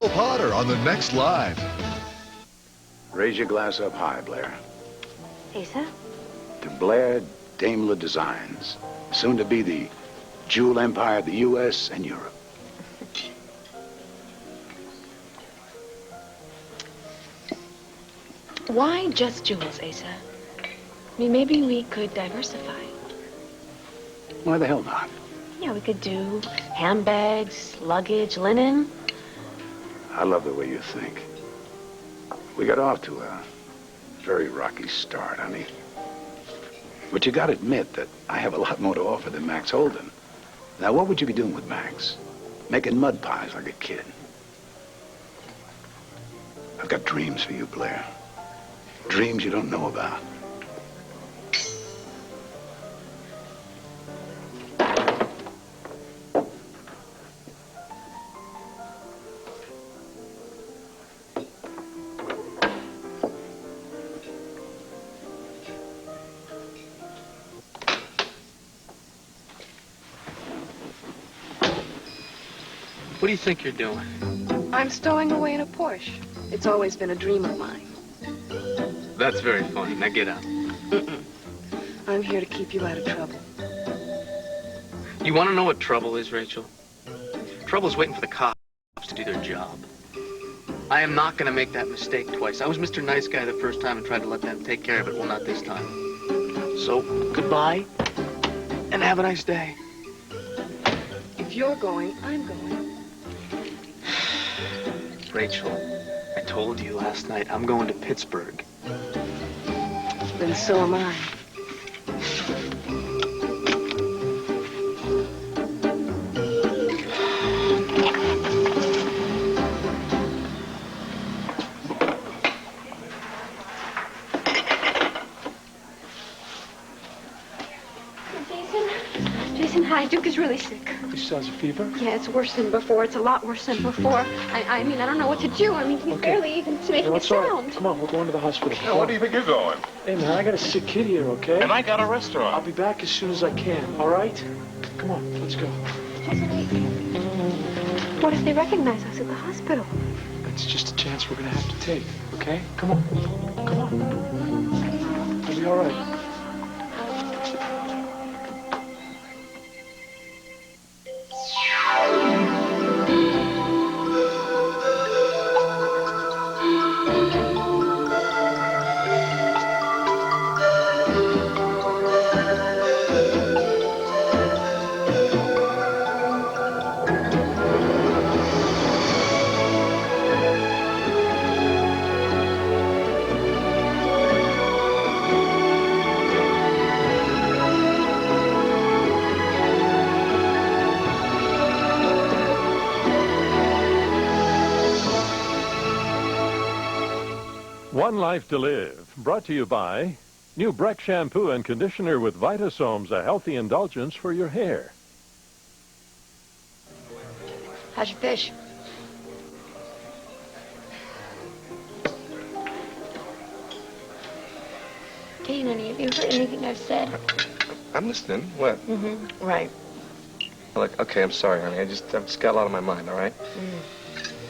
Potter on the next Live. Raise your glass up high, Blair. Asa? To Blair Daimler Designs, soon to be the jewel empire of the U.S. and Europe. Why just jewels, Asa? I mean, maybe we could diversify. Why the hell not? Yeah, we could do handbags, luggage, linen. I love the way you think. We got off to a very rocky start, honey. But you gotta admit that I have a lot more to offer than Max Holden. Now, what would you be doing with Max? Making mud pies like a kid. I've got dreams for you, Blair. Dreams you don't know about. What do you think you're doing? I'm stowing away in a Porsche. It's always been a dream of mine. That's very funny. Now get out. I'm here to keep you out of trouble. You want to know what trouble is, Rachel? Trouble's waiting for the cops to do their job. I am not going to make that mistake twice. I was Mr. Nice Guy the first time and tried to let them take care of it. Well, not this time. So, goodbye, and have a nice day. If you're going, I'm going. Rachel, I told you last night I'm going to Pittsburgh. Then so am I. Jason, hi. Duke is really sick. He still has a fever? Yeah, it's worse than before. It's a lot worse than before. I mean, I don't know what to do. I mean, he's barely even making a sound. Come on, we're going to the hospital. Now, where do you think you're going? Hey, man, I got a sick kid here, okay? And I got a restaurant. I'll be back as soon as I can, all right? Come on, let's go. Jason, what if they recognize us at the hospital? It's just a chance we're going to have to take, okay? Come on. Come on. It'll be all right. One Life to Live, brought to you by new Breck shampoo and conditioner with Vitasomes, a healthy indulgence for your hair. How's your fish? Kane, honey, have you heard anything I've said? I'm listening. What? Mm-hmm. Right. Look, okay, I'm sorry, honey. I've just got a lot on my mind, all right?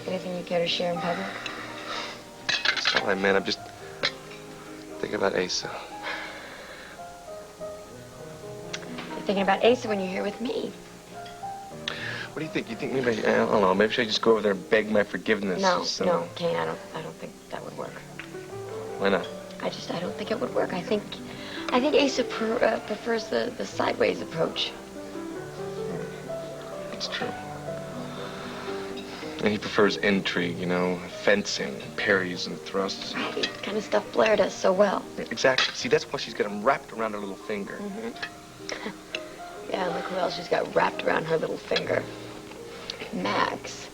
Anything you care to share in public? That's all I meant. I'm just thinking about Asa. You're thinking about Asa when you're here with me. What do you think? You think maybe, I don't know, maybe should I just go over there and beg my forgiveness? No, Kane, I don't think that would work. Why not? I don't think it would work. I think Asa prefers the sideways approach. It's true. And he prefers intrigue, you know, fencing, parries and thrusts. Right, kind of stuff Blair does so well. Exactly. See, that's why she's got him wrapped around her little finger. Yeah, and look who else she's got wrapped around her little finger. Max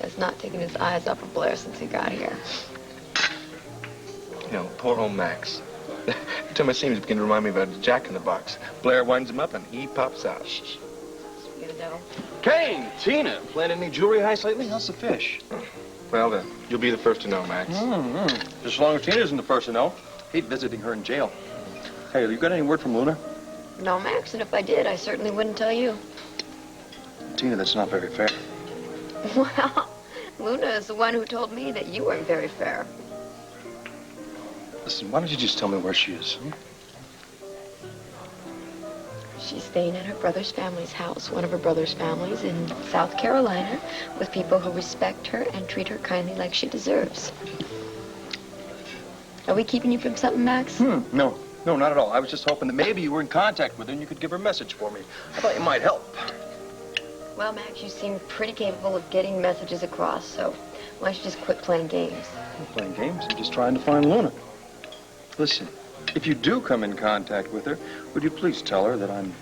has not taken his eyes off of Blair since he got here. You know, poor old Max. Every time I see him, he's beginning to remind me about Jack in the Box. Blair winds him up and he pops out. Shh. Sweet devil. Kane, Tina, planning any jewelry heists lately? How's the fish? Well, then, you'll be the first to know, Max. Just as long as Tina isn't the first to know. Hate visiting her in jail. Hey, you got any word from Luna? No, Max, and if I did, I certainly wouldn't tell you. Tina, that's not very fair. Well, Luna is the one who told me that you weren't very fair. Listen, why don't you just tell me where she is? She's staying at her brother's family's house, one of her brother's families in South Carolina, with people who respect her and treat her kindly like she deserves. Are we keeping you from something, Max? No, not at all. I was just hoping that maybe you were in contact with her and you could give her a message for me. I thought you might help. Well, Max, you seem pretty capable of getting messages across, so why don't you just quit playing games? I'm playing games. I'm just trying to find Luna. Listen, if you do come in contact with her, would you please tell her that I'm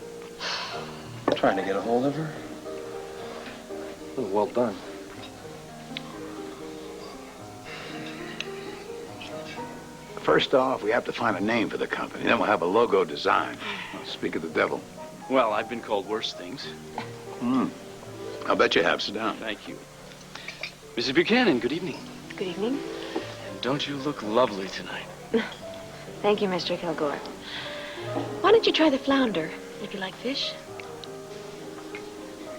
trying to get a hold of her? Oh, well done. First off, we have to find a name for the company. Then we'll have a logo design. Well, speak of the devil. Well, I've been called worse things. I'll bet you have. Sit down. Thank you. Mrs. Buchanan, good evening. Good evening. And don't you look lovely tonight? Thank you, Mr. Kilgore. Why don't you try the flounder, if you like fish?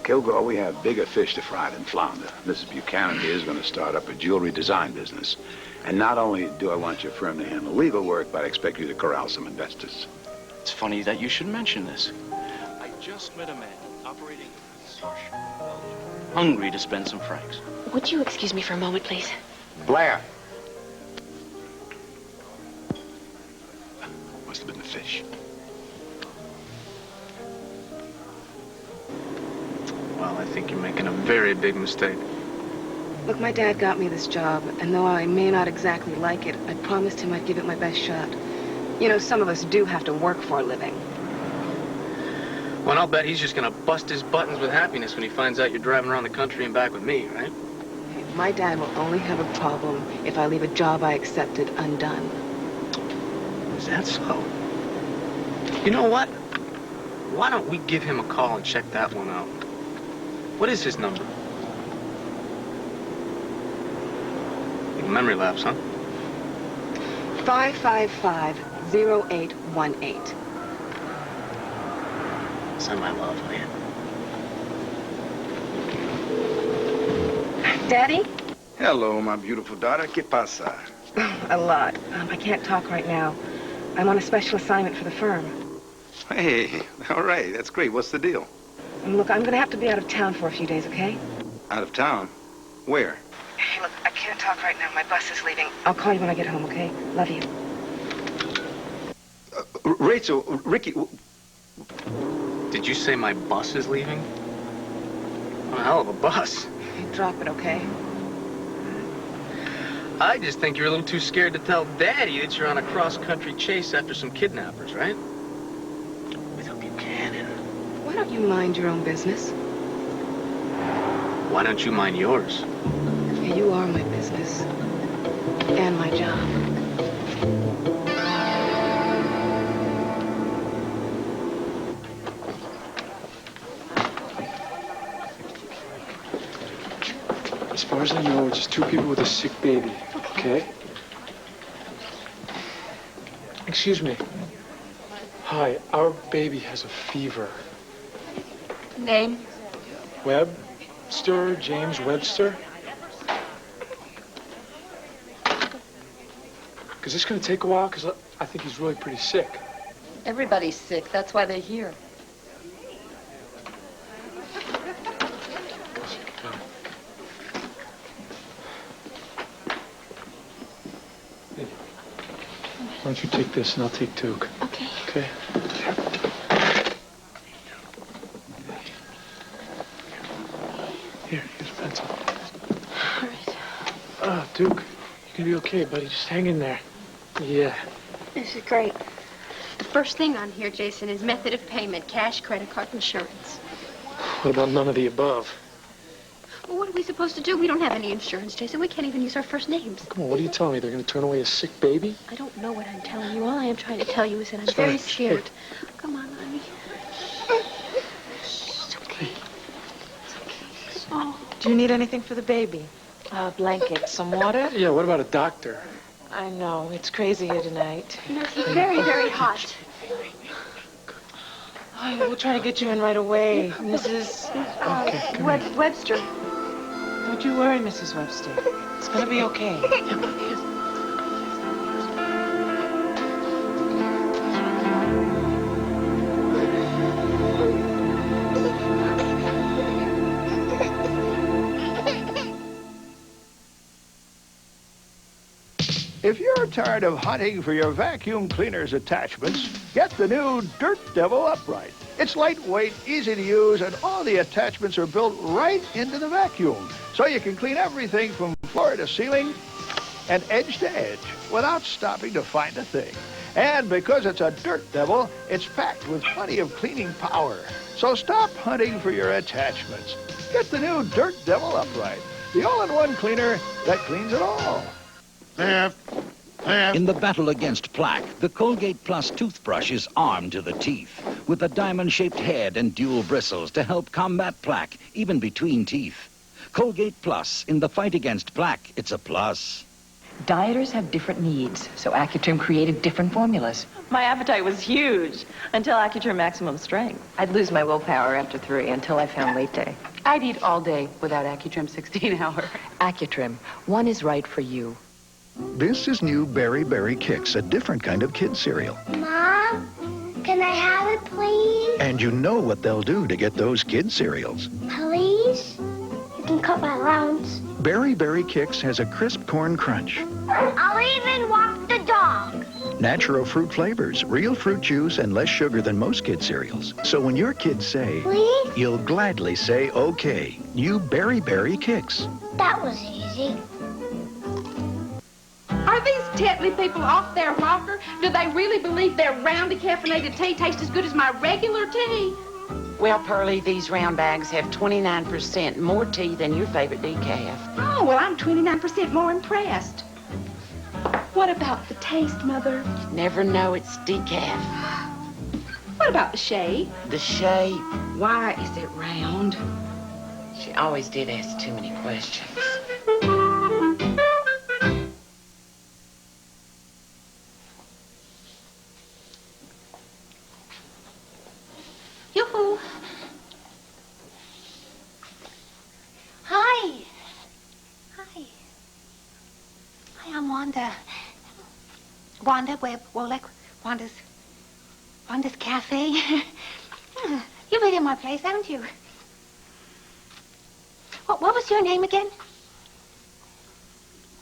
Kilgore, we have bigger fish to fry than flounder. Mrs. Buchanan here is going to start up a jewelry design business. And not only do I want your firm to handle legal work, but I expect you to corral some investors. It's funny that you should mention this. I just met a man operating a consortium in Belgium, hungry to spend some francs. Would you excuse me for a moment, please? Blair! Must have been the fish. Well, I think you're making a very big mistake. Look, my dad got me this job, and though I may not exactly like it, I promised him I'd give it my best shot. You know, some of us do have to work for a living. Well, I'll bet he's just gonna bust his buttons with happiness when he finds out you're driving around the country and back with me, right? My dad will only have a problem if I leave a job I accepted undone. Is that so? You know what? Why don't we give him a call and check that one out? What is his number? Big memory lapse, huh? 555-0818. Send my love, will you? Daddy? Hello, my beautiful daughter. ¿Qué pasa? A lot. I can't talk right now. I'm on a special assignment for the firm. Hey, all right. That's great. What's the deal? Look, I'm going to have to be out of town for a few days, okay? Out of town? Where? Hey, look, I can't talk right now. My bus is leaving. I'll call you when I get home, okay? Love you. Rachel, Ricky... Did you say my bus is leaving? What a hell of a bus. Drop it, okay? I just think you're a little too scared to tell Daddy that you're on a cross-country chase after some kidnappers, right? With a Buchanan. Why don't you mind your own business? Why don't you mind yours? Yeah, you are my business. And my job. As far as I know, it's just two people with a sick baby, okay? Excuse me. Hi, our baby has a fever. Name? Webster, James Webster. Is this going to take a while? Because I think he's really pretty sick. Everybody's sick. That's why they're here. Why don't you take this and I'll take Duke? Okay. Okay? Here's a pencil. All right. Duke, you're gonna be okay, buddy. Just hang in there. Yeah. This is great. The first thing on here, Jason, is method of payment, cash, credit card, insurance. What about none of the above? Well, what are we supposed to do? We don't have any insurance, Jason. We can't even use our first names. Come on, what are you telling me? They're gonna turn away a sick baby? I don't know what I'm telling you. All I am trying to tell you is that I'm It's very fine. scared. Come on, honey. It's okay. Oh. Do you need anything for the baby? A blanket, some water? Yeah, what about a doctor? I know, it's crazy here tonight. You know, it's very, very hot. Oh, we'll try to get you in right away, Mrs. Okay, come here. Webster. Don't you worry, Mrs. Webster. It's gonna be okay. If you're tired of hunting for your vacuum cleaner's attachments, get the new Dirt Devil Upright. It's lightweight, easy to use, and all the attachments are built right into the vacuum. So you can clean everything from floor to ceiling and edge to edge without stopping to find a thing. And because it's a Dirt Devil, it's packed with plenty of cleaning power. So stop hunting for your attachments. Get the new Dirt Devil Upright, the all-in-one cleaner that cleans it all. In the battle against plaque, the Colgate Plus toothbrush is armed to the teeth with a diamond-shaped head and dual bristles to help combat plaque, even between teeth. Colgate Plus, in the fight against plaque, it's a plus. Dieters have different needs, so Accutrim created different formulas. My appetite was huge until Accutrim Maximum Strength. I'd lose my willpower after 3 until I found late day. I'd eat all day without Accutrim 16-hour. Accutrim, one is right for you. This is new Berry Berry Kicks, a different kind of kid cereal. Mom, can I have it, please? And you know what they'll do to get those kid cereals. Please? You can cut my allowance. Berry Berry Kicks has a crisp corn crunch. I'll even walk the dog. Natural fruit flavors, real fruit juice, and less sugar than most kid cereals. So when your kids say, please, you'll gladly say, okay. New Berry Berry Kicks. That was easy. Are these Tetley people off their rocker? Do they really believe their round decaffeinated tea tastes as good as my regular tea? Well, Pearlie, these round bags have 29% more tea than your favorite decaf. Oh, well, I'm 29% more impressed. What about the taste, Mother? Never know it's decaf. What about the shape? The shape? Why is it round? She always did ask too many questions. Yoo-hoo. Hi. Hi. Hi, I'm Wanda. Wanda Webb-Wolek. Wanda's Cafe. You've been in my place, haven't you? What was your name again?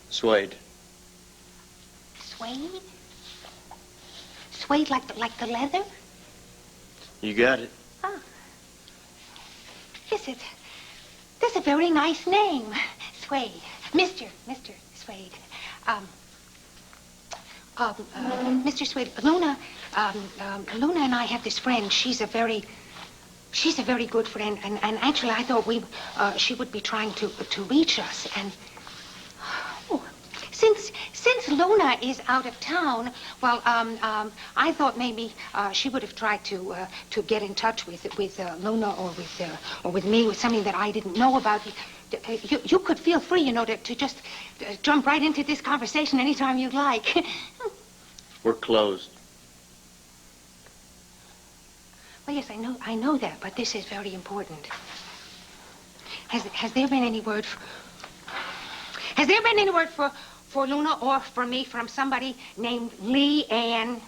Suede. Suede? Suede like the leather? You got it. Oh. Yes, that's a very nice name. Suede. Mr. Suede. Mr. Suede, Luna and I have this friend. She's a very good friend, and actually I thought she would be trying to reach us, and since Luna is out of town, well, I thought maybe she would have tried to get in touch with Luna or with me with something that I didn't know about. You could feel free, you know, to just jump right into this conversation anytime you'd like. We're closed. Well, yes, I know that, but this is very important. Has there been any word for Luna or for me from somebody named Lee Ann?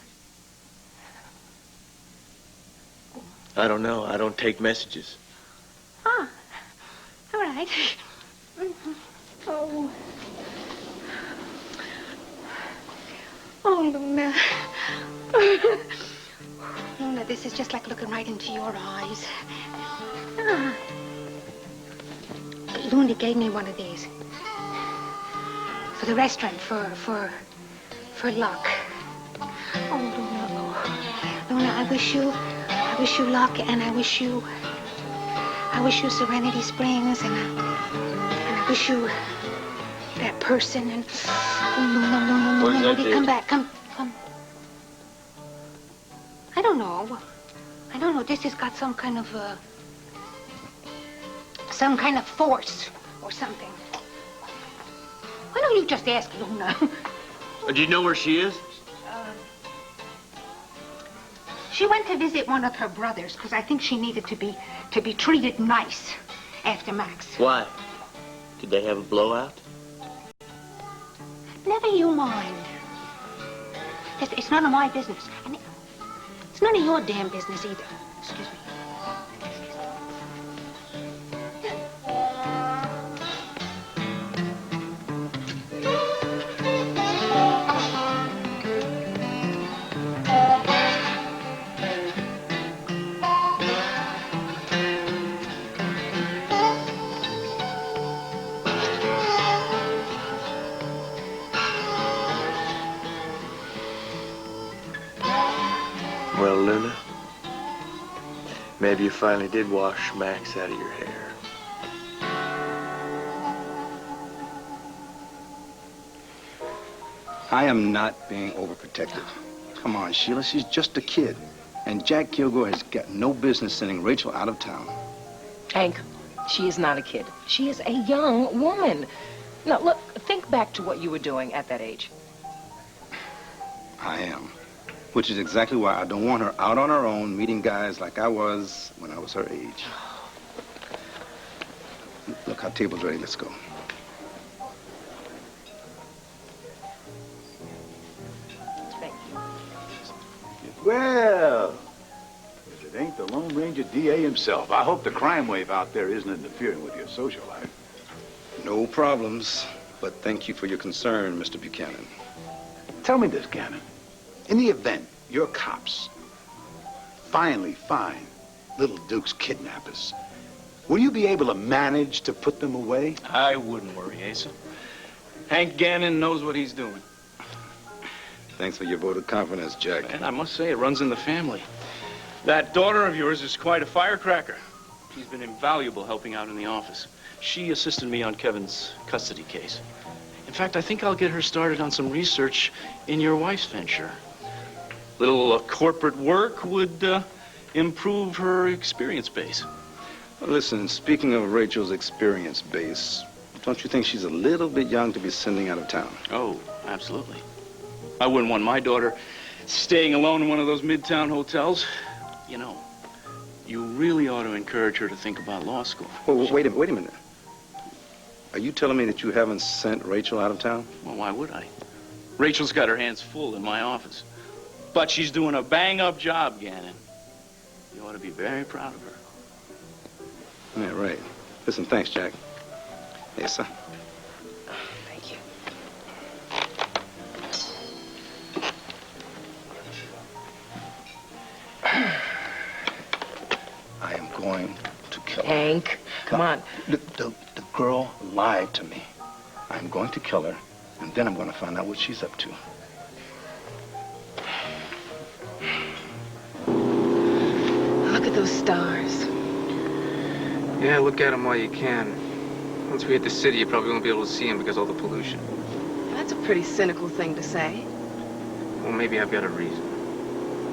I don't know. I don't take messages. Ah, all right. Oh, Luna. Luna, this is just like looking right into your eyes. Ah. Luna gave me one of these. For the restaurant, for luck. Oh, Luna, oh. Luna, I wish you luck, and I wish you Serenity Springs, and I wish you that person, and Luna, Luna, come back, come. I don't know. This has got some kind of force or something. Why don't you just ask Luna? Do you know where she is? She went to visit one of her brothers because I think she needed to be treated nice after Max. Why? Did they have a blowout? Never you mind. It's none of my business. And it's none of your damn business either. Excuse me. Well, Luna, maybe you finally did wash Max out of your hair. I am not being overprotective. Come on, Sheila, she's just a kid. And Jack Kilgore has got no business sending Rachel out of town. Hank, she is not a kid. She is a young woman. Now, look, think back to what you were doing at that age. I am. Which is exactly why I don't want her out on her own, meeting guys like I was when I was her age. Look, our table's ready. Let's go. Thank you. Well, if it ain't the Lone Ranger DA himself, I hope the crime wave out there isn't interfering with your social life. No problems, but thank you for your concern, Mr. Buchanan. Tell me this, Gannon. In the event your cops finally find little Duke's kidnappers, will you be able to manage to put them away? I wouldn't worry, Asa. Hank Gannon knows what he's doing. Thanks for your vote of confidence, Jack. And I must say, it runs in the family. That daughter of yours is quite a firecracker. She's been invaluable helping out in the office. She assisted me on Kevin's custody case. In fact, I think I'll get her started on some research in your wife's venture. Little corporate work would improve her experience base. Well, listen, speaking of Rachel's experience base, don't you think she's a little bit young to be sending out of town? Oh, absolutely. I wouldn't want my daughter staying alone in one of those midtown hotels. You know, you really ought to encourage her to think about law school. Well, wait a minute. Are you telling me that you haven't sent Rachel out of town? Well, why would I? Rachel's got her hands full in my office. But she's doing a bang-up job, Gannon. You ought to be very proud of her. Yeah, right. Listen, thanks, Jack. Yes, sir. Thank you. I am going to kill her. Hank, come on. The girl lied to me. I'm going to kill her, and then I'm going to find out what she's up to. Look at those stars. Yeah, look at them while you can. Once we hit the city, you probably won't be able to see them because of all the pollution. That's a pretty cynical thing to say. Well, maybe I've got a reason.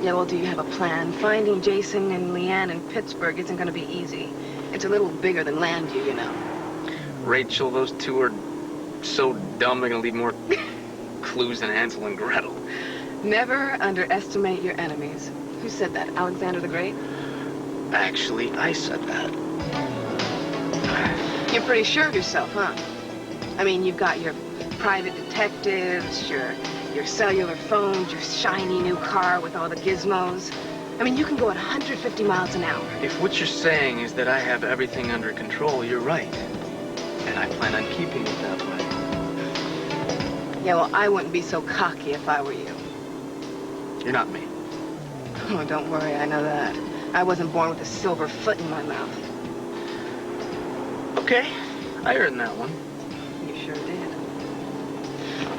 Yeah, well, do you have a plan? Finding Jason and Leanne in Pittsburgh isn't going to be easy. It's a little bigger than Landview, you know. Rachel, those two are so dumb they're gonna leave more clues than Hansel and Gretel. Never underestimate your enemies. Who said that? Alexander the Great? Actually, I said that. You're pretty sure of yourself, huh? I mean, you've got your private detectives, your cellular phones, your shiny new car with all the gizmos. I mean, you can go at 150 miles an hour. If what you're saying is that I have everything under control, you're right. And I plan on keeping it that way. Yeah, well, I wouldn't be so cocky if I were you. You're not me. Oh, don't worry, I know that. I wasn't born with a silver foot in my mouth. Okay, I earned that one. You sure did.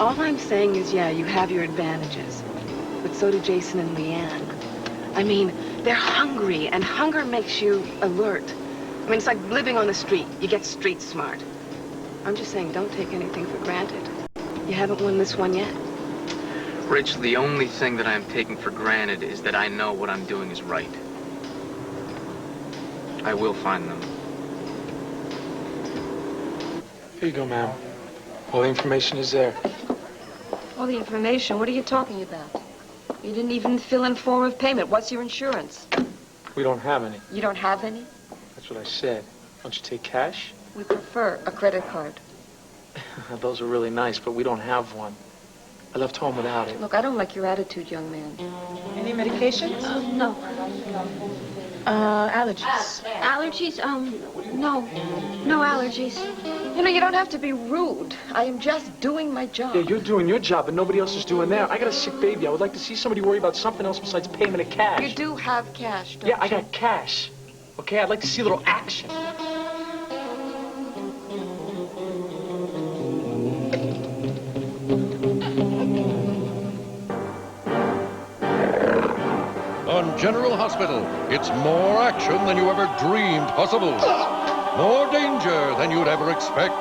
All I'm saying is, yeah, you have your advantages. But so do Jason and Leanne. I mean, they're hungry, and hunger makes you alert. I mean, it's like living on the street. You get street smart. I'm just saying, don't take anything for granted. You haven't won this one yet. Rachel, the only thing that I'm taking for granted is that I know what I'm doing is right. I will find them. Here you go, ma'am. All the information is there. All the information? What are you talking about? You didn't even fill in form of payment. What's your insurance? We don't have any. You don't have any? That's what I said. Don't you take cash? We prefer a credit card. Those are really nice, but we don't have one. I left home without it. Look, I don't like your attitude, young man. Any medications? No. Allergies. Allergies? No. No allergies. You know, you don't have to be rude. I am just doing my job. Yeah, you're doing your job, but nobody else is doing theirs. I got a sick baby. I would like to see somebody worry about something else besides payment of cash. You do have cash, don't Yeah, I you? got cash. Okay, I'd like to see a little action. On General Hospital, it's more action than you ever dreamed possible. More danger than you'd ever expect.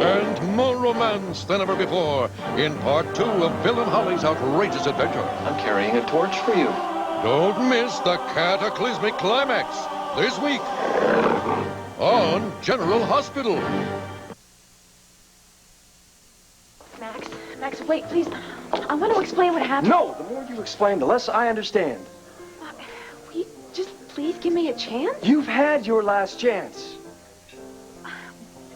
And more romance than ever before in part 2 of Villain Holly's outrageous adventure. I'm carrying a torch for you. Don't miss the cataclysmic climax this week on General Hospital. Max, wait, please. I want to explain what happened. No, the more you explain, the less I understand. Will you just please give me a chance? You've had your last chance.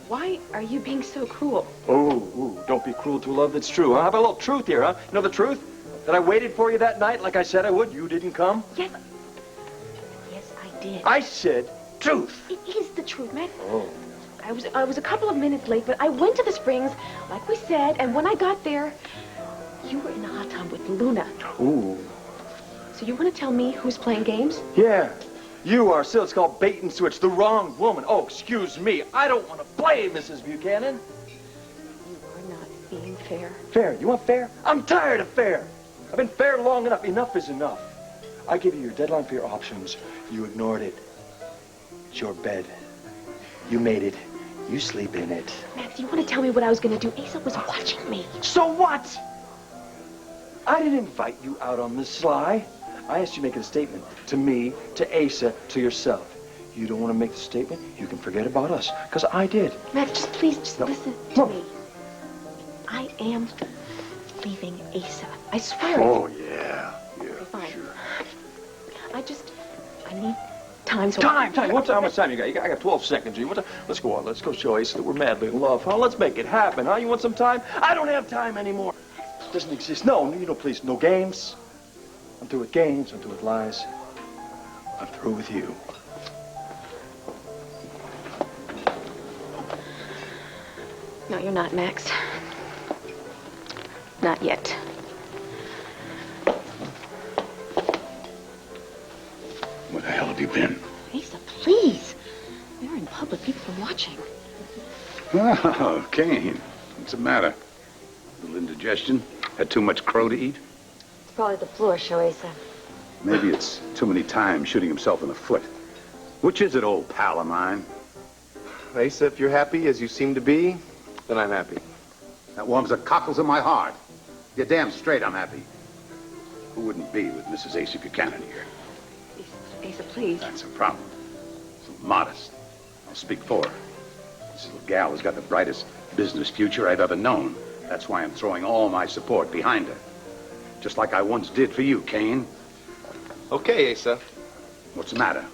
Why are you being so cruel? Oh, don't be cruel to a love that's true, huh? Have a little truth here, huh? You know the truth? That I waited for you that night like I said I would. You didn't come? Yes, I did. I said truth. It is the truth, Max. Oh. I was a couple of minutes late, but I went to the Springs, like we said, and when I got there, you were in the hot tub with Luna. Ooh. So you want to tell me who's playing games? Yeah. You are. Still, it's called bait and switch. The wrong woman. Oh, excuse me. I don't want to play, Mrs. Buchanan. You are not being fair. Fair? You want fair? I'm tired of fair. I've been fair long enough. Enough is enough. I gave you your deadline for your options. You ignored it. It's your bed. You made it. You sleep in it. Max, you want to tell me what I was going to do? Asa was watching me. So what? I didn't invite you out on the sly. I asked you to make a statement to me, to Asa, to yourself. You don't want to make the statement? You can forget about us, because I did. Max, just please, listen to me. I am leaving Asa. I swear. Oh, yeah. Yeah, fine. Sure. I need time. So Time. How much time you got? I got 12 seconds. Let's go on. Let's go show Asa that we're madly in love, huh? Let's make it happen, huh? You want some time? I don't have time anymore. It doesn't exist. No, please. No games. I'm through with games. I'm through with lies. I'm through with you. No, you're not, Max. Not yet. Where the hell have you been? Asa, please. We're in public. People are watching. Oh, Kane. What's the matter? A little indigestion? Had too much crow to eat? It's probably the floor show, Asa. Maybe it's too many times shooting himself in the foot. Which is it, old pal of mine? Asa, if you're happy as you seem to be, then I'm happy. That warms the cockles in my heart. You're damn straight I'm happy. Who wouldn't be with Mrs. Asa Buchanan here? Asa, please. That's a problem. So modest. I'll speak for her. This little gal has got the brightest business future I've ever known. That's why I'm throwing all my support behind her. Just like I once did for you, Kane. Okay, Asa. What's the matter?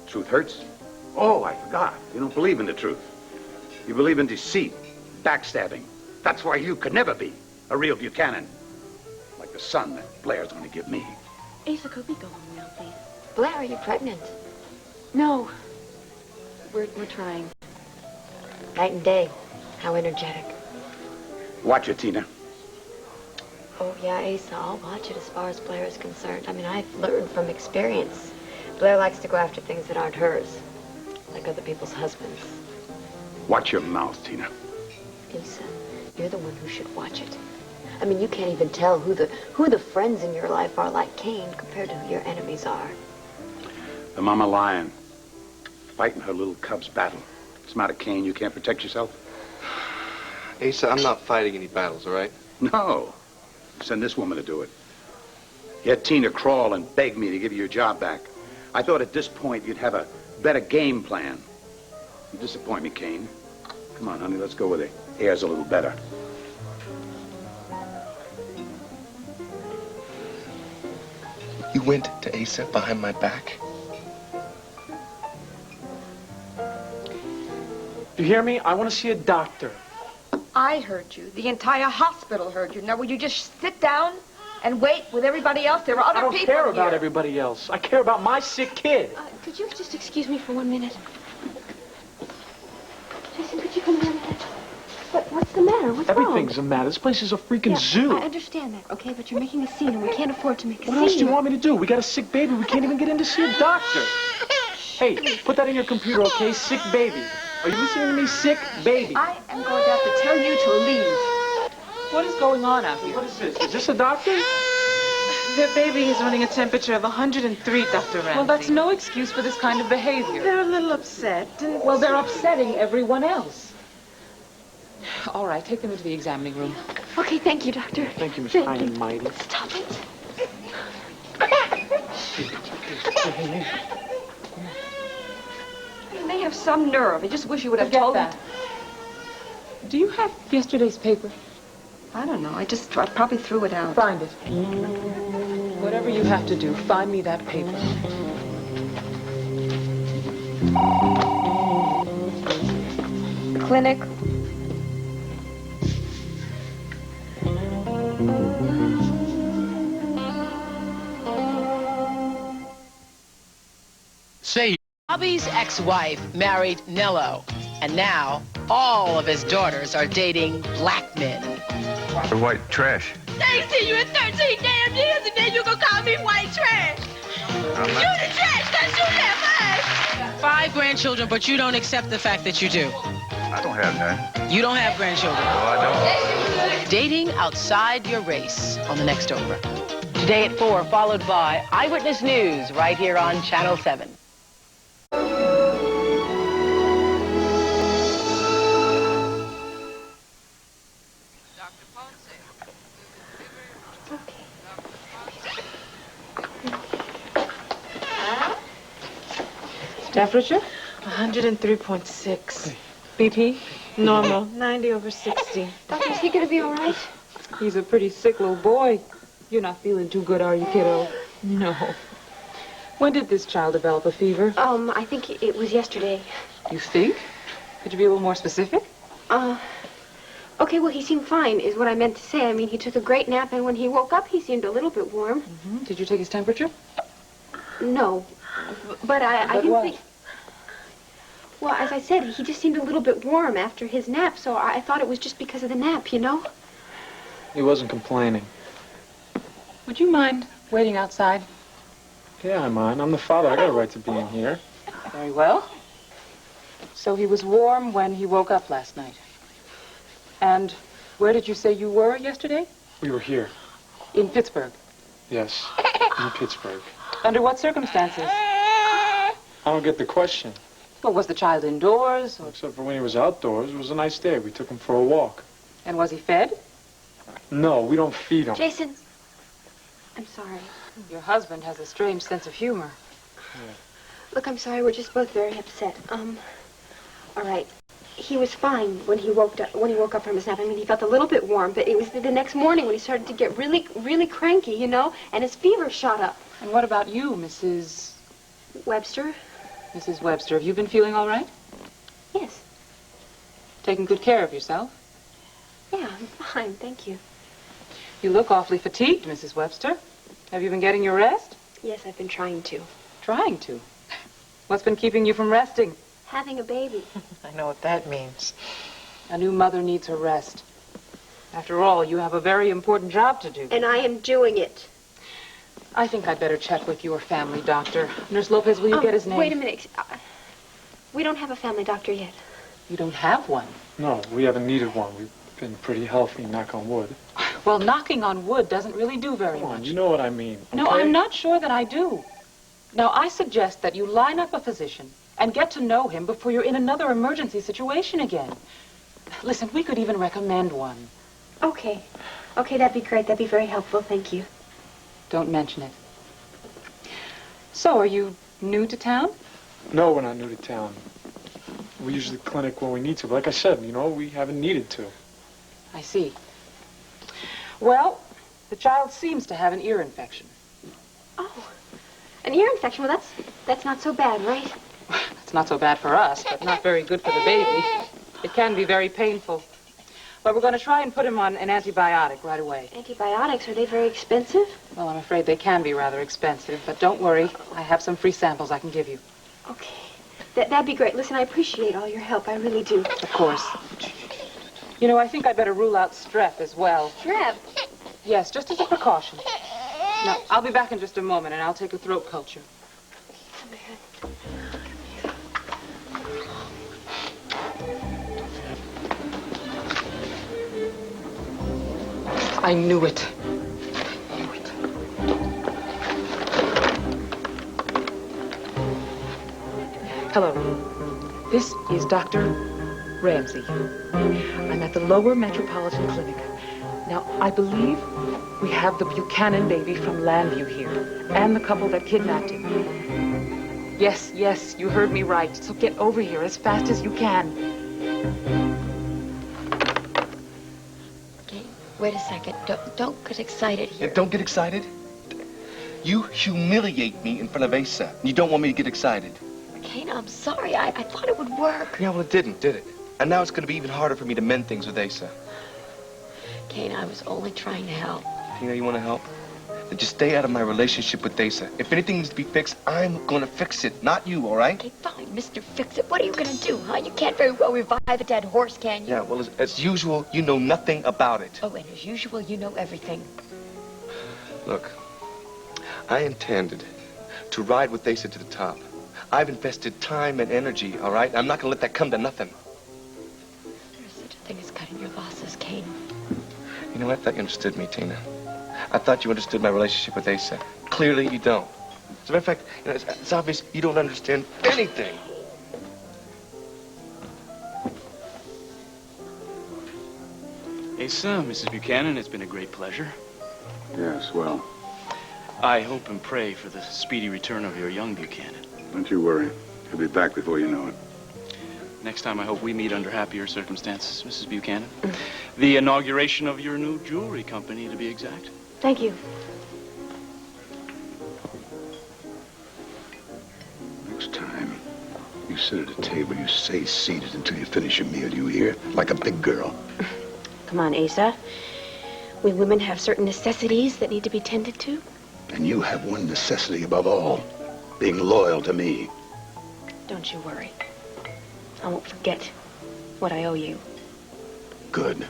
Truth hurts? Oh, I forgot. You don't believe in the truth. You believe in deceit, backstabbing. That's why you could never be a real Buchanan. Like the son that Blair's going to give me. Asa, could we go home now, please? Blair, are you pregnant? No. We're trying. Night and day. How energetic. Watch it, Tina. Oh, yeah, Asa, I'll watch it as far as Blair is concerned. I mean, I've learned from experience. Blair likes to go after things that aren't hers, like other people's husbands. Watch your mouth, Tina. Asa, you're the one who should watch it. I mean, you can't even tell who the friends in your life are like Kane compared to who your enemies are. The mama lion, fighting her little cub's battle. What's the matter, Kane? You can't protect yourself? Asa, I'm not fighting any battles, all right? No. Send this woman to do it. You had Tina crawl and beg me to give you your job back. I thought at this point you'd have a better game plan. You disappoint me, Kane. Come on, honey, let's go where the air's a little better. You You went to Asa behind my back? You hear me? I want to see a doctor. I heard you. The entire hospital heard you. Now, will you just sit down and wait with everybody else? There are other people I don't care about here. everybody else. I care about my sick kid. Could you just excuse me for 1 minute? Jason, could you come here a minute? What's the matter? What's wrong? Everything's the matter. This place is a freaking Yeah, zoo. I understand that, okay? But you're making a scene, and we can't afford to make a scene. What else do you want me to do? We got a sick baby. We can't even get in to see a doctor. Hey, put that in your computer, okay? Sick baby. Are you listening to me? Sick baby. I am going to have to tell you to leave. What is going on out here? What is this? Is this a doctor? Their baby is running a temperature of 103, Dr. Ramsey. Well, that's no excuse for this kind of behavior. They're a little upset. Well, they're upsetting everyone else. All right, take them into the examining room. Okay, thank you, Doctor. Thank you, Miss Thank High you. and Mighty. Stop it. They have some nerve. I just wish you would have Forget told that. them. Do you have yesterday's paper? I don't know. I probably threw it out. Find it. Whatever you have to do, find me that paper. Clinic. Say. Bobby's ex-wife married Nello, and now all of his daughters are dating black men. The white trash. They see you in 13 damn years, and then you gonna call me white trash. You the trash, cause you never. 5 grandchildren, but you don't accept the fact that you do. I don't have none. You don't have grandchildren. No, I don't. Dating outside your race on the next Oprah. Today at 4, followed by Eyewitness News right here on Channel 7. Temperature? 103.6. BP? Normal. 90/60. Doctor, is he going to be all right? He's a pretty sick little boy. You're not feeling too good, are you, kiddo? No. When did this child develop a fever? I think it was yesterday. You think? Could you be a little more specific? Okay, well, he seemed fine, is what I meant to say. I mean, he took a great nap, and when he woke up, he seemed a little bit warm. Mm-hmm. Did you take his temperature? No. But I didn't think... Well, as I said, he just seemed a little bit warm after his nap, so I thought it was just because of the nap, you know? He wasn't complaining. Would you mind waiting outside? Yeah, I mind. I'm the father. I got a right to be in here. Very well. So he was warm when he woke up last night. And where did you say you were yesterday? We were here. In Pittsburgh. Yes, in Pittsburgh. Under what circumstances? I don't get the question. Well, was the child indoors? Or... Except for when he was outdoors. It was a nice day. We took him for a walk. And was he fed? No, we don't feed him. Jason, I'm sorry. Your husband has a strange sense of humor. Yeah. Look, I'm sorry. We're just both very upset. All right. He was fine when he woke up from his nap. I mean, he felt a little bit warm, but it was the next morning when he started to get really, really cranky, you know, and his fever shot up. And what about you, Mrs. Webster? Mrs. Webster, have you been feeling all right? Yes. Taking good care of yourself? Yeah, I'm fine, thank you. You look awfully fatigued, Mrs. Webster. Have you been getting your rest? Yes, I've been trying to. Trying to? What's been keeping you from resting? Having a baby. I know what that means. A new mother needs her rest. After all, you have a very important job to do. And I am doing it. I think I'd better check with your family doctor. Nurse Lopez, will you get his name? Wait a minute. We don't have a family doctor yet. You don't have one? No, we haven't needed one. We've been pretty healthy, knock on wood. Well, knocking on wood doesn't really do very Come on, much. you know what I mean. No, okay? I'm not sure that I do. Now, I suggest that you line up a physician and get to know him before you're in another emergency situation again. Listen, we could even recommend one. Okay. Okay, that'd be great. That'd be very helpful. Thank you. Don't mention it. So, are you new to town? No, we're not new to town. We use the clinic when we need to. But like I said, you know, we haven't needed to. I see. Well, the child seems to have an ear infection. Oh. An ear infection, well, that's not so bad, right? It's not so bad for us, but not very good for the baby. It can be very painful. But we're going to try and put him on an antibiotic right away. Antibiotics, are they very expensive? Well, I'm afraid they can be rather expensive, but don't worry. I have some free samples I can give you. Okay. That'd be great. Listen, I appreciate all your help. I really do. Of course. You know, I think I better rule out strep as well. Strep? Yes, just as a precaution. Now, I'll be back in just a moment, and I'll take a throat culture. I knew it. Hello. This is Dr. Ramsey. I'm at the Lower Metropolitan Clinic. Now, I believe we have the Buchanan baby from Landview here, and the couple that kidnapped him. Yes, yes, you heard me right. So get over here as fast as you can. Okay, wait a second. Don't get excited here. Yeah, don't get excited. You humiliate me in front of Asa. You don't want me to get excited. Kane, I'm sorry. I thought it would work. Yeah, well, it didn't, did it? And now it's going to be even harder for me to mend things with Asa. Kane, I was only trying to help. Tina, you want to help? Then just stay out of my relationship with Asa. If anything needs to be fixed, I'm going to fix it, not you, all right? Okay, fine, Mr. Fix-It. What are you going to do, huh? You can't very well revive a dead horse, can you? Yeah, well, as usual, you know nothing about it. Oh, and as usual, you know everything. Look, I intended to ride with Asa to the top. I've invested time and energy, all right? I'm not going to let that come to nothing. There's such a thing as cutting your losses, Kane. You know, I thought you understood me, Tina. I thought you understood my relationship with Asa. Clearly, you don't. As a matter of fact, you know, it's obvious you don't understand anything. Asa, Mrs. Buchanan, it's been a great pleasure. Yes, well, I hope and pray for the speedy return of your young Buchanan. don't you worry. He'll be back before you know it. Next time, I hope we meet under happier circumstances, Mrs. Buchanan. The inauguration of your new jewelry company, to be exact. Thank you. Next time you sit at a table, you stay seated until you finish your meal, you hear? Like a big girl. Come on, Asa. We women have certain necessities that need to be tended to. And you have one necessity above all, being loyal to me. Don't you worry. I won't forget what I owe you. Good.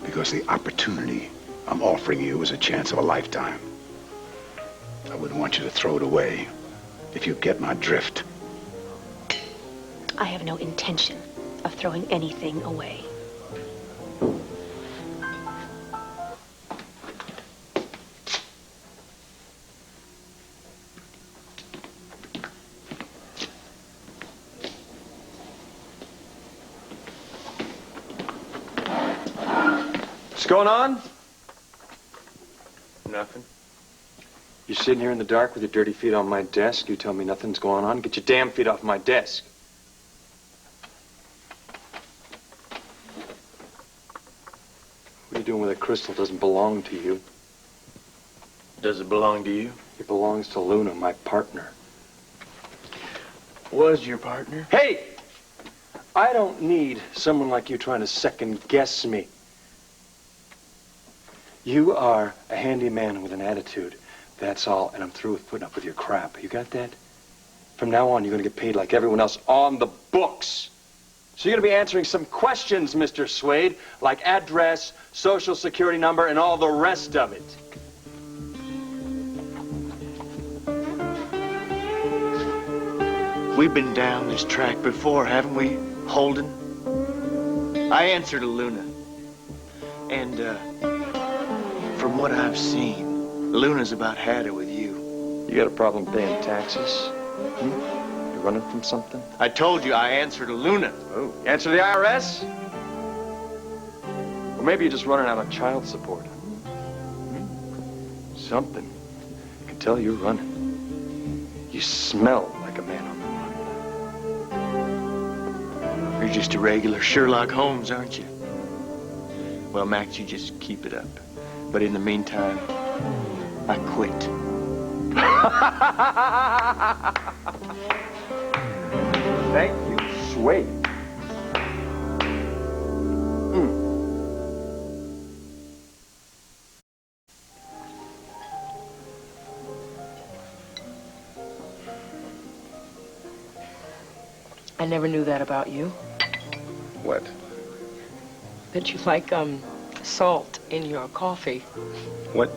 Because the opportunity I'm offering you is a chance of a lifetime. I wouldn't want you to throw it away, if you get my drift. I have no intention of throwing anything away. What's going on? Nothing. You're sitting here in the dark with your dirty feet on my desk. You tell me nothing's going on. Get your damn feet off my desk. What are you doing with that crystal? It doesn't belong to you. Does it belong to you? It belongs to Luna, my partner. Was your partner? Hey! I don't need someone like you trying to second-guess me. You are a handyman with an attitude. That's all, and I'm through with putting up with your crap. You got that? From now on, you're going to get paid like everyone else on the books. So you're going to be answering some questions, Mr. Swade, like address, social security number, and all the rest of it. We've been down this track before, haven't we, Holden? I answer to Luna. And, from what I've seen, Luna's about had it with you. You got a problem paying taxes? You running from something? I told you I answer to Luna. Oh, you answer to the IRS? Or maybe you're just running out of child support. Something. I can tell you're running. You smell like a man on the run. You're just a regular Sherlock Holmes, aren't you? Well, Max, you just keep it up. But in the meantime, I quit. Thank you, sweet. I never knew that about you. What? That you like, salt in your coffee. What?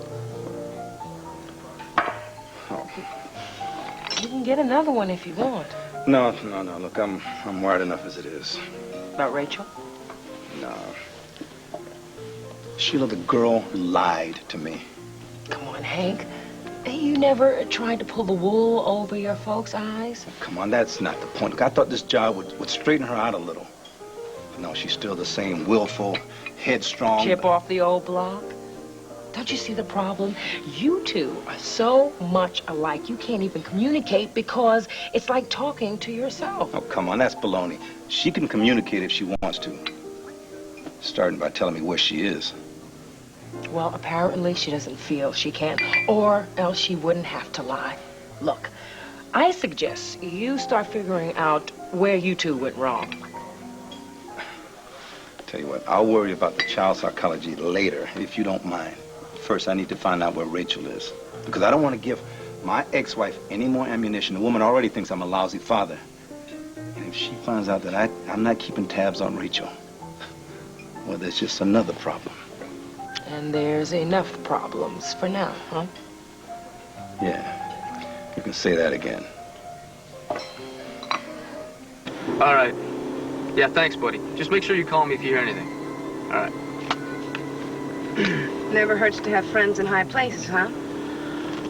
Oh. You can get another one if you want. No. Look, I'm wired enough as it is. About Rachel? No. Sheila, the girl lied to me. Come on, Hank. You never tried to pull the wool over your folks' eyes? Come on, that's not the point. Look, I thought this job would straighten her out a little. No, she's still the same willful, headstrong. Chip off the old block? Don't you see the problem? You two are so much alike, you can't even communicate because it's like talking to yourself. Oh, come on, that's baloney. She can communicate if she wants to. Starting by telling me where she is. Well, apparently she doesn't feel she can, or else she wouldn't have to lie. Look, I suggest you start figuring out where you two went wrong. Tell you what, I'll worry about the child psychology later, if you don't mind. First, I need to find out where Rachel is. Because I don't want to give my ex-wife any more ammunition. The woman already thinks I'm a lousy father. And if she finds out that I'm not keeping tabs on Rachel, well, there's just another problem. And there's enough problems for now, huh? Yeah, you can say that again. All right. Yeah, thanks, buddy. Just make sure you call me if you hear anything. All right. Never hurts to have friends in high places, huh?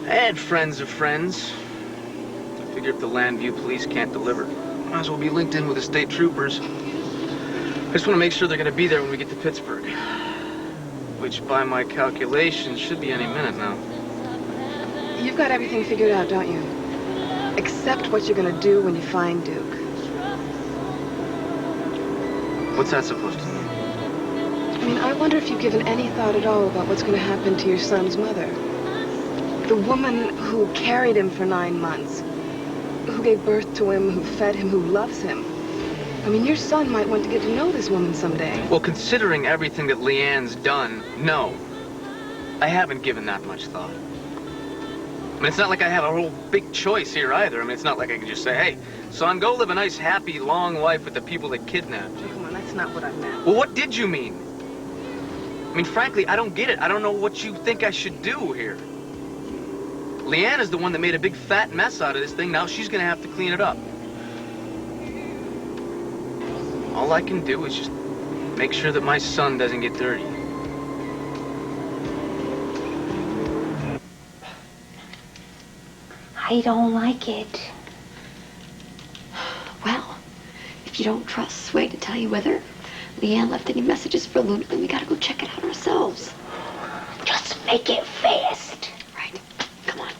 I had friends of friends. I figure if the Landview police can't deliver, might as well be linked in with the state troopers. I just want to make sure they're going to be there when we get to Pittsburgh. Which, by my calculations, should be any minute now. You've got everything figured out, don't you? Except what you're gonna do when you find Duke. What's that supposed to mean? I mean, I wonder if you've given any thought at all about what's gonna happen to your son's mother. The woman who carried him for 9 months, who gave birth to him, who fed him, who loves him. I mean, your son might want to get to know this woman someday. Well, considering everything that Leanne's done, no. I haven't given that much thought. I mean, it's not like I have a whole big choice here either. I mean, it's not like I can just say, hey, son, go live a nice, happy, long life with the people that kidnapped you. Come on, that's not what I meant. Well, what did you mean? I mean, frankly, I don't get it. I don't know what you think I should do here. Leanne is the one that made a big fat mess out of this thing. Now she's gonna have to clean it up. All I can do is just make sure that my son doesn't get dirty. I don't like it. Well, if you don't trust Sway to tell you whether Leanne left any messages for Luna, then we gotta go check it out ourselves. Just make it fast. Right. Come on.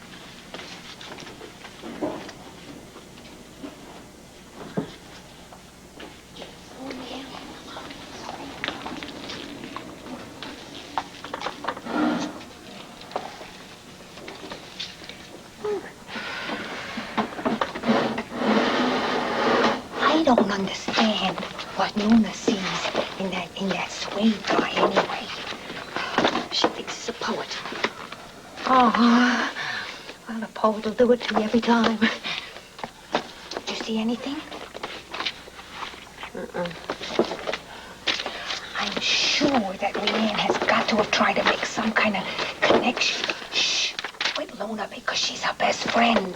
I don't understand what Luna sees in that Swede guy anyway. She thinks he's a poet. Oh, well, a poet will do it to you every time. Did you see anything? I'm sure that Leanne has got to have tried to make some kind of connection. Shh, with Luna because she's her best friend.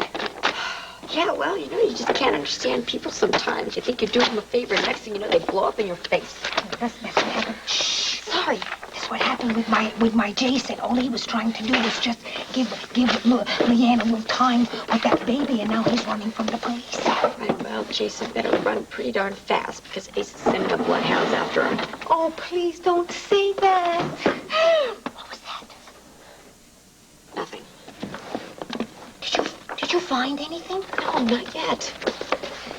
Yeah, well, you know, you just can't understand people sometimes. You think you're doing them a favor, and next thing you know, they blow up in your face. That's what happened. Shh. Sorry. That's what happened with my Jason. All he was trying to do was just give Leanne a little time with that baby, and now he's running from the police. Right, well, Jason better run pretty darn fast because Ace is sending the bloodhounds after him. Oh, please don't say that. What was that? Nothing. Did you find anything? No, not yet.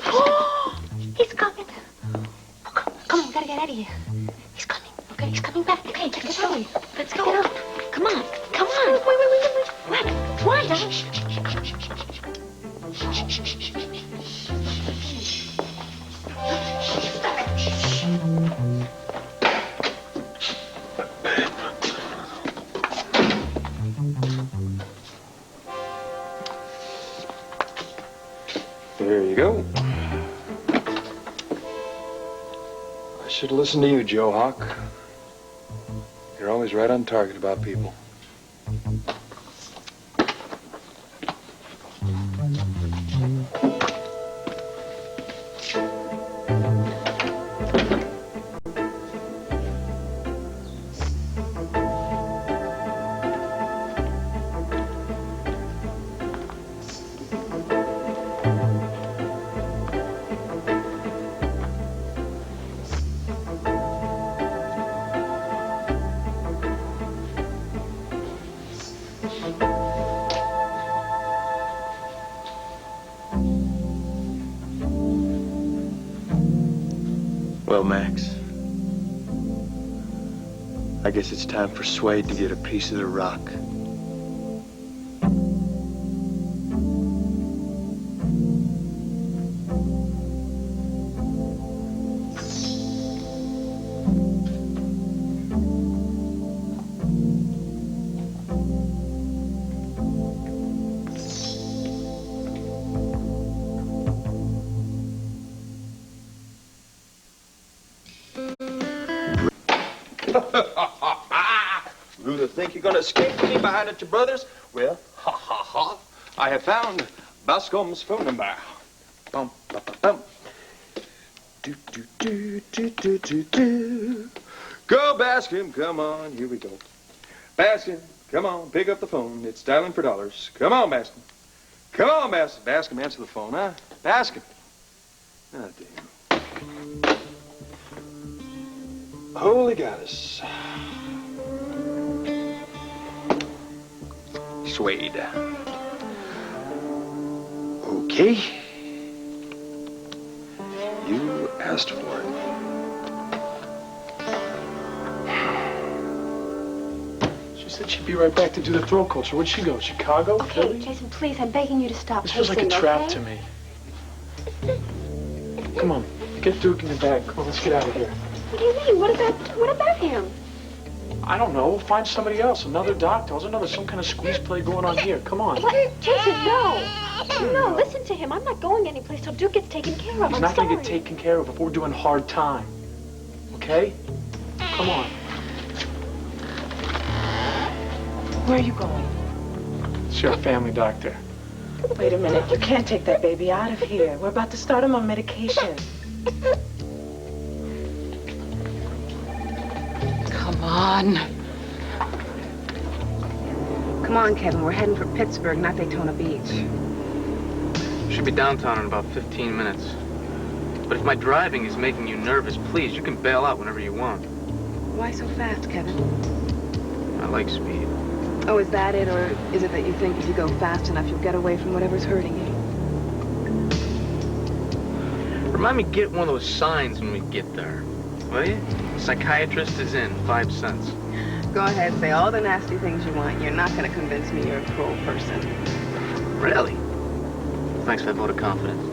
Oh, he's coming. Oh, come on, we gotta get out of here. He's coming. Okay, he's coming back. Okay, let's go. Let's go. Come on. Come on. Wait. What? Shh. should have listened to you, Joe Hawk. You're always right on target about people. Well, Max, I guess it's time for Suede to get a piece of the rock. Luther, think you're gonna escape from me behind at your brother's? Well, ha ha ha. I have found Bascom's phone number. Bum, bum, bum, bum. Do, do, do, do, do, do, do. Go, Bascom, come on, here we go. Bascom, come on, pick up the phone. It's dialing for dollars. Come on, Bascom. Come on, Bascom. Bascom, answer the phone, huh? Bascom. Oh, damn. Holy goddess. Suede. Okay. You asked for it. She said she'd be right back to do the throat culture. Where'd she go? Chicago? Okay, Philly? Jason, please, I'm begging you to stop. This feels like a pacing, trap okay? to me. Come on, get Duke in the bag. Come on, let's get out of here. What do you mean? What about him? I don't know. Find somebody else. Another doctor. There's some kind of squeeze play going on here. Come on. What? Jason, no. No, listen to him. I'm not going anyplace till Duke gets taken care of. He's I'm not going sorry. to get taken care of if we're doing hard time. Okay? Come on. Where are you going? It's your family doctor. Wait a minute. You can't take that baby out of here. We're about to start him on medication. Come on. Come on, Kevin. We're heading for Pittsburgh, not Daytona Beach. Should be downtown in about 15 minutes. But if my driving is making you nervous, please, you can bail out whenever you want. Why so fast, Kevin? I like speed. Oh, is that it? Or is it that you think if you go fast enough, you'll get away from whatever's hurting you? Remind me to get one of those signs when we get there. Will you? Psychiatrist is in, 5 cents. Go ahead, say all the nasty things you want. You're not going to convince me you're a cruel person. Really? Thanks for that vote of confidence.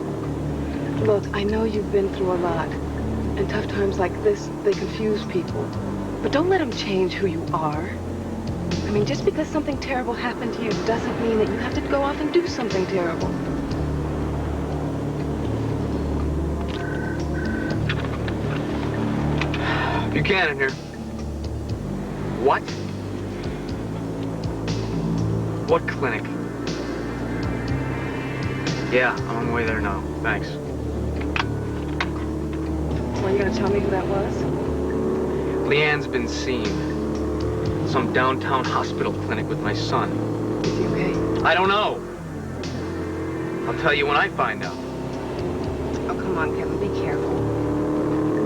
Look, I know you've been through a lot. And tough times like this, they confuse people. But don't let them change who you are. I mean, just because something terrible happened to you doesn't mean that you have to go off and do something terrible. Buchanan here. What? What clinic? Yeah, I'm on my way there now. Thanks. Well, you gonna tell me who that was? Leanne's been seen. Some downtown hospital clinic with my son. Is he okay? I don't know. I'll tell you when I find out. Oh, come on, Kevin, be careful.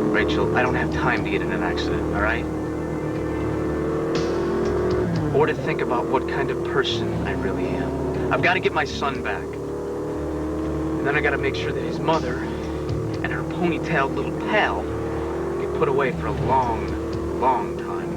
Rachel, I don't have time to get in an accident, all right? Or to think about what kind of person I really am. I've got to get my son back. And then I got to make sure that his mother and her ponytailed little pal get put away for a long, long time.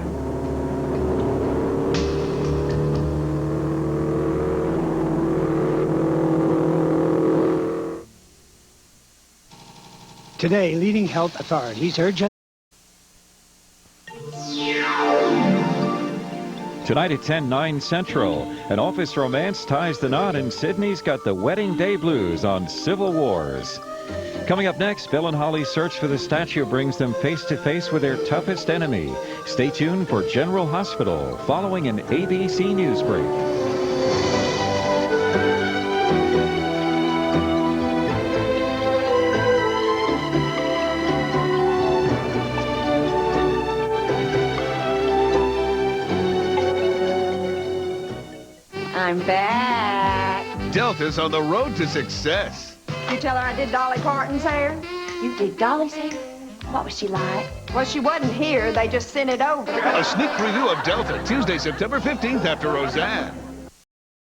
Today, leading health authorities urge Tonight at 10, 9 Central, an office romance ties the knot, and Sydney's got the wedding day blues on Civil Wars. Coming up next, Bill and Holly's search for the statue brings them face to face with their toughest enemy. Stay tuned for General Hospital, following an ABC News break. I'm back. Delta's on the road to success. You tell her I did Dolly Parton's hair? You did Dolly's hair? What was she like? Well, she wasn't here. They just sent it over. A sneak preview of Delta, Tuesday, September 15th after Roseanne.